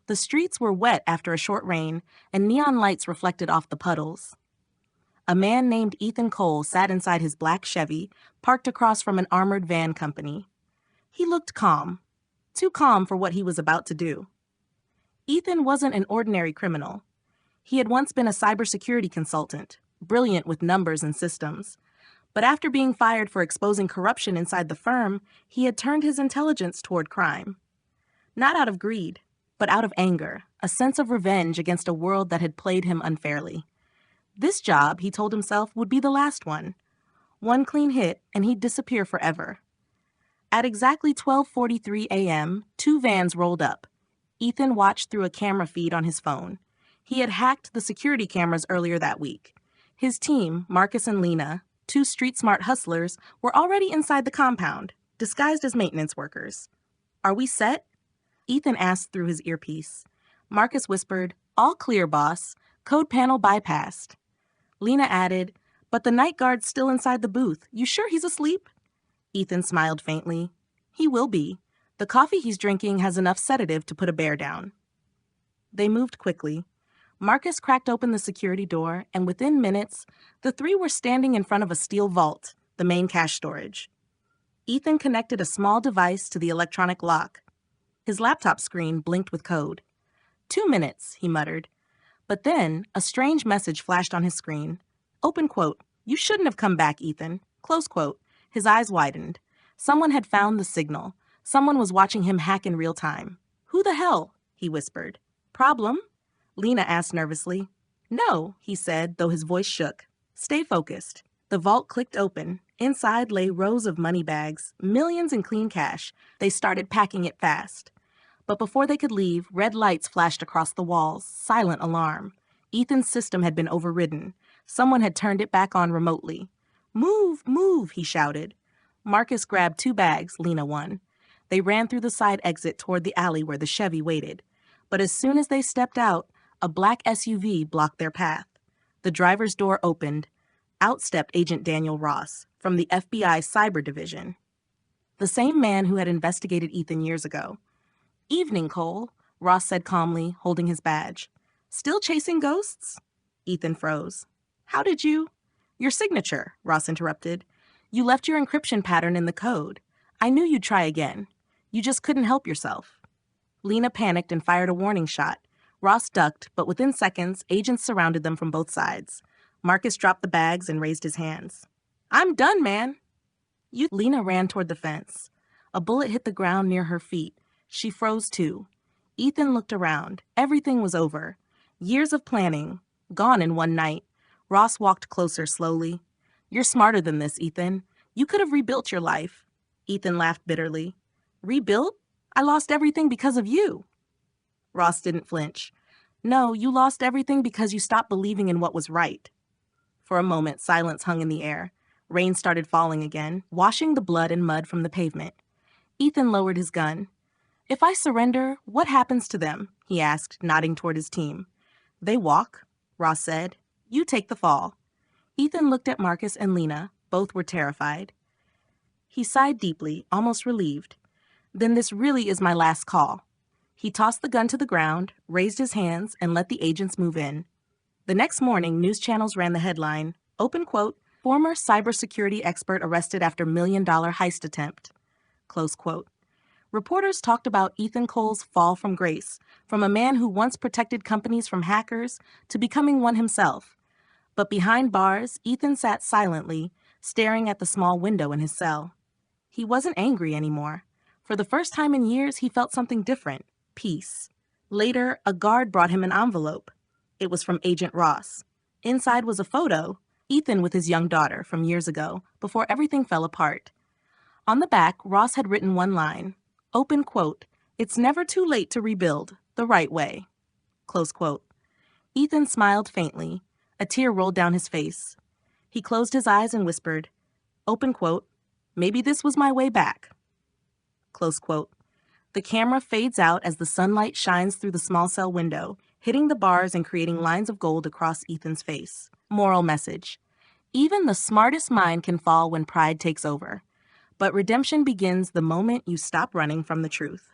The streets were wet after a short rain, and neon lights reflected off the puddles. A man named Ethan Cole sat inside his black Chevy, parked across from an armored van company. He looked calm, too calm for what he was about to do. Ethan wasn't an ordinary criminal. He had once been a cybersecurity consultant, brilliant with numbers and systems. But after being fired for exposing corruption inside the firm, he had turned his intelligence toward crime. Not out of greed, but out of anger, a sense of revenge against a world that had played him unfairly. This job, he told himself, would be the last one. One clean hit, and he'd disappear forever. At exactly 12:43 a.m., two vans rolled up. Ethan watched through a camera feed on his phone. He had hacked the security cameras earlier that week. His team, Marcus and Lena, two street-smart hustlers, were already inside the compound, disguised as maintenance workers. "Are we set?" Ethan asked through his earpiece. Marcus whispered, "All clear, boss. Code panel bypassed." Lena added, "But the night guard's still inside the booth. You sure he's asleep?" Ethan smiled faintly. "He will be. The coffee he's drinking has enough sedative to put a bear down." They moved quickly. Marcus cracked open the security door, and within minutes, the three were standing in front of a steel vault, the main cash storage. Ethan connected a small device to the electronic lock. His laptop screen blinked with code. 2 minutes, he muttered. But then, a strange message flashed on his screen. Open quote, "You shouldn't have come back, Ethan." Close quote. His eyes widened. Someone had found the signal. Someone was watching him hack in real time. "Who the hell?" he whispered. "Problem?" Lena asked nervously. "No," he said, though his voice shook. "Stay focused." The vault clicked open. Inside lay rows of money bags, millions in clean cash. They started packing it fast. But before they could leave, red lights flashed across the walls. Silent alarm. Ethan's system had been overridden. Someone had turned it back on remotely. "Move, move," he shouted. Marcus grabbed 2 bags, Lena one. They ran through the side exit toward the alley where the Chevy waited. But as soon as they stepped out, a black SUV blocked their path. The driver's door opened. Out stepped Agent Daniel Ross from the FBI Cyber Division. The same man who had investigated Ethan years ago. "Evening, Cole," Ross said calmly, holding his badge. "Still chasing ghosts?" Ethan froze. "How did you—" "Your signature," Ross interrupted. "You left your encryption pattern in the code. I knew you'd try again. You just couldn't help yourself." Lena panicked and fired a warning shot. Ross ducked, but within seconds, agents surrounded them from both sides. Marcus dropped the bags and raised his hands. "I'm done, man." Lena ran toward the fence. A bullet hit the ground near her feet. She froze too. Ethan looked around. Everything was over. Years of planning, gone in one night. Ross walked closer slowly. "You're smarter than this, Ethan. You could have rebuilt your life." Ethan laughed bitterly. "Rebuilt? I lost everything because of you." Ross didn't flinch. "No, you lost everything because you stopped believing in what was right." For a moment, silence hung in the air. Rain started falling again, washing the blood and mud from the pavement. Ethan lowered his gun. "If I surrender, what happens to them?" he asked, nodding toward his team. "They walk," Ross said. "You take the fall." Ethan looked at Marcus and Lena. Both were terrified. He sighed deeply, almost relieved. "Then this really is my last call." He tossed the gun to the ground, raised his hands, and let the agents move in. The next morning, news channels ran the headline, open quote, "Former cybersecurity expert arrested after $1 million heist attempt." Close quote. Reporters talked about Ethan Cole's fall from grace, from a man who once protected companies from hackers to becoming one himself. But behind bars, Ethan sat silently, staring at the small window in his cell. He wasn't angry anymore. For the first time in years, he felt something different. Peace. Later, a guard brought him an envelope. It was from Agent Ross. Inside was a photo, Ethan with his young daughter from years ago, before everything fell apart. On the back, Ross had written one line, open quote, "It's never too late to rebuild, the right way." Close quote. Ethan smiled faintly. A tear rolled down his face. He closed his eyes and whispered, open quote, "Maybe this was my way back." Close quote. The camera fades out as the sunlight shines through the small cell window, hitting the bars and creating lines of gold across Ethan's face. Moral message. Even the smartest mind can fall when pride takes over. But redemption begins the moment you stop running from the truth.